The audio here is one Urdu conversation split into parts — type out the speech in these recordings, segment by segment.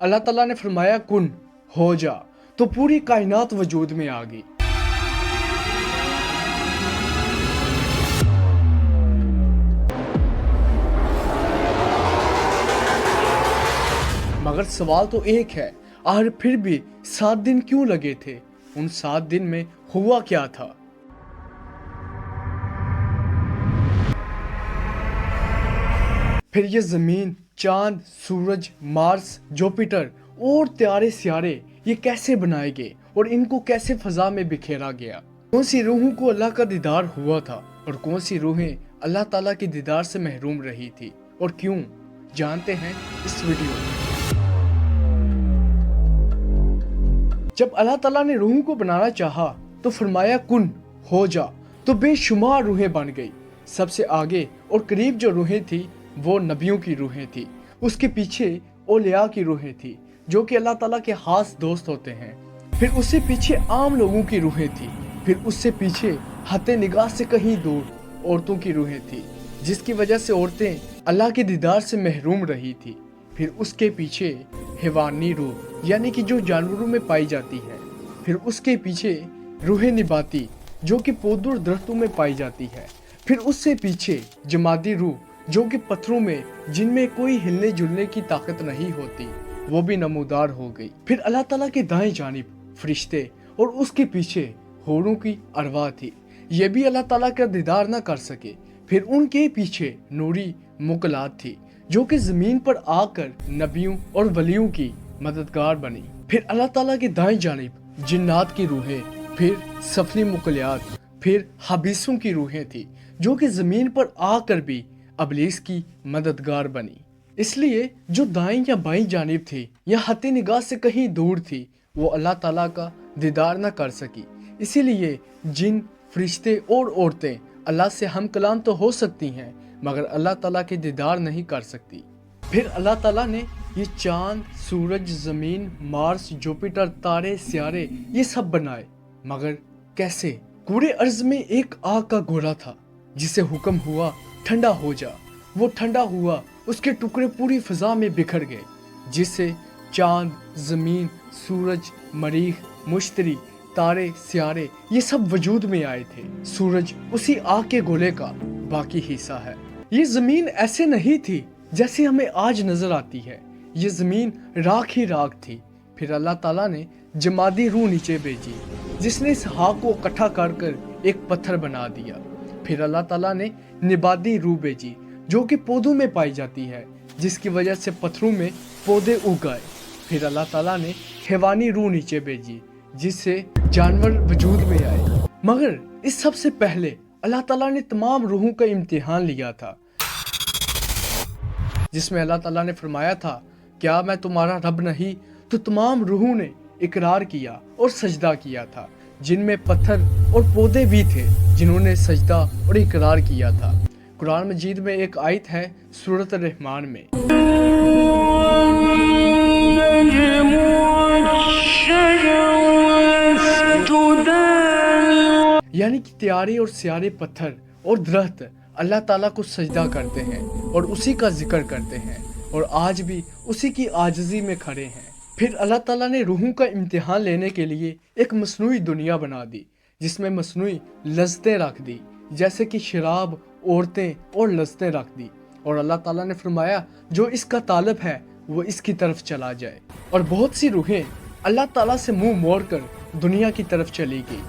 اللہ تعالیٰ نے فرمایا کن ہو جا تو پوری کائنات وجود میں آ گئی۔ مگر سوال تو ایک ہے، آخر پھر بھی 7 دن کیوں لگے تھے؟ ان 7 دن میں ہوا کیا تھا؟ پھر یہ زمین، چاند، سورج، مارس، جوپیٹر اور تارے سیارے یہ کیسے بنائے گئے اور ان کو کیسے فضا میں بکھیرا گیا؟ کون سی روحوں کو اللہ کا دیدار ہوا تھا اور کون سی روحیں اللہ تعالیٰ کے دیدار سے محروم رہی تھی اور کیوں؟ جانتے ہیں اس ویڈیو میں۔ جب اللہ تعالیٰ نے روحوں کو بنانا چاہا تو فرمایا کن ہو جا تو بے شمار روحیں بن گئی۔ سب سے آگے اور قریب جو روحیں تھی وہ نبیوں کی روحیں تھی، اس کے پیچھے اولیاء کی روحیں تھی جو کہ اللہ تعالیٰ کے خاص دوست ہوتے ہیں، پھر اس سے پیچھے عام لوگوں کی روحیں تھی، پھر اس سے پیچھے حد نگاہ سے کہیں دور عورتوں کی روحیں تھی جس کی وجہ سے عورتیں اللہ کے دیدار سے محروم رہی تھی، پھر اس کے پیچھے حیوانی روح یعنی کہ جو جانوروں میں پائی جاتی ہے، پھر اس کے پیچھے روح نباتی جو کہ پودوں اور درختوں میں پائی جاتی ہے، پھر اس سے پیچھے جمادی روح جو کہ پتھروں میں جن میں کوئی ہلنے جلنے کی طاقت نہیں ہوتی وہ بھی نمودار ہو گئی، پھر اللہ تعالیٰ کے دائیں جانب فرشتے اور اس کے پیچھے حوروں کی ارواح تھی، یہ بھی اللہ تعالیٰ کا دیدار نہ کر سکے، پھر ان کے پیچھے نوری مقلات تھی جو کہ زمین پر آ کر نبیوں اور ولیوں کی مددگار بنی، پھر اللہ تعالیٰ کے دائیں جانب جنات کی روحیں، پھر سفلی مقلیات، پھر حبیسوں کی روحیں تھی جو کہ زمین پر آ کر بھی ابلیس کی مددگار بنی۔ اس لیے جو دائیں یا بائیں جانب تھی یا حد نگاہ سے کہیں دور تھی وہ اللہ تعالیٰ کا دیدار نہ کر سکی، اسی لیے جن، فرشتے اور عورتیں اللہ سے ہم کلام تو ہو سکتی ہیں مگر اللہ تعالیٰ کے دیدار نہیں کر سکتی۔ پھر اللہ تعالیٰ نے یہ چاند، سورج، زمین، مارس، جوپیٹر، تارے، سیارے یہ سب بنائے، مگر کیسے؟ پورے ارض میں ایک آگ کا گولا تھا جسے حکم ہوا ٹھنڈا ہو جا، وہ ٹھنڈا ہوا، اس کے ٹکڑے پوری فضا میں بکھر گئے جس سے چاند، زمین، سورج، مریخ، مشتری، تارے، سیارے یہ سب وجود میں آئے تھے۔ سورج اسی آگ کے گولے کا باقی حصہ ہے۔ یہ زمین ایسے نہیں تھی جیسے ہمیں آج نظر آتی ہے، یہ زمین راکھ ہی راکھ تھی۔ پھر اللہ تعالیٰ نے جمادی روح نیچے بھیجی جس نے اس آگ کو اکٹھا کر ایک پتھر بنا دیا، پھر اللہ تعالیٰ نے نباتی روح بھیجی جو کہ پودوں میں پائی جاتی ہے جس کی وجہ سے پتھروں میں پودے اگ گئے، پھر اللہ تعالیٰ نے حیوانی روح نیچے بھیجی جس سے جانور وجود میں آئے، مگر اس سب سے پہلے اللہ تعالیٰ نے تمام روحوں کا امتحان لیا تھا جس میں اللہ تعالیٰ نے فرمایا تھا کیا میں تمہارا رب نہیں؟ تو تمام روحوں نے اقرار کیا اور سجدہ کیا تھا، جن میں پتھر اور پودے بھی تھے جنہوں نے سجدہ اور اقرار کیا تھا۔ قرآن مجید میں ایک آیت ہے سورۃ الرحمن میں، یعنی کہ تیارے اور سیارے پتھر اور درخت اللہ تعالیٰ کو سجدہ کرتے ہیں اور اسی کا ذکر کرتے ہیں اور آج بھی اسی کی عاجزی میں کھڑے ہیں۔ پھر اللہ تعالیٰ نے روحوں کا امتحان لینے کے لیے ایک مصنوعی دنیا بنا دی جس میں مصنوعی لذتیں رکھ دی جیسے کہ شراب، عورتیں اور لذتیں رکھ دی، اور اللہ تعالیٰ نے فرمایا جو اس کا طالب ہے وہ اس کی طرف چلا جائے، اور بہت سی روحیں اللہ تعالیٰ سے منہ موڑ کر دنیا کی طرف چلی گئی۔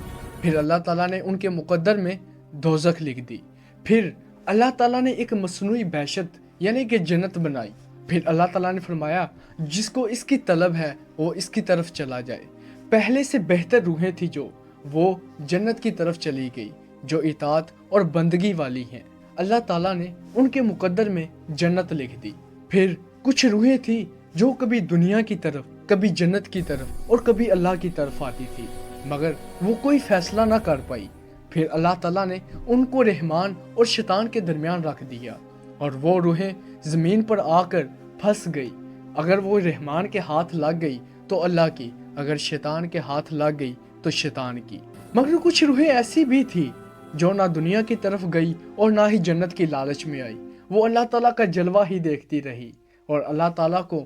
پھر اللہ تعالیٰ نے ان کے مقدر میں دوزخ لکھ دی، پھر اللہ تعالیٰ نے ایک مصنوعی بہشت یعنی کہ جنت بنائی، پھر اللہ تعالیٰ نے فرمایا جس کو اس کی طلب ہے وہ اس کی طرف چلا جائے۔ پہلے سے بہتر روحیں تھی جو وہ جنت کی طرف چلی گئی جو اطاعت اور بندگی والی ہیں، اللہ تعالیٰ نے ان کے مقدر میں جنت لکھ دی۔ پھر کچھ روحیں تھی جو کبھی دنیا کی طرف، کبھی جنت کی طرف اور کبھی اللہ کی طرف آتی تھی مگر وہ کوئی فیصلہ نہ کر پائی، پھر اللہ تعالیٰ نے ان کو رحمان اور شیطان کے درمیان رکھ دیا اور وہ روحیں زمین پر آ کر پھنس گئی، اگر وہ رحمان کے ہاتھ لگ گئی تو اللہ کی، اگر شیطان کے ہاتھ لگ گئی تو شیطان کی۔ مگر کچھ روحیں ایسی بھی تھی جو نہ دنیا کی طرف گئی اور نہ ہی جنت کی لالچ میں آئی، وہ اللہ تعالیٰ کا جلوہ ہی دیکھتی رہی اور اللہ تعالیٰ کو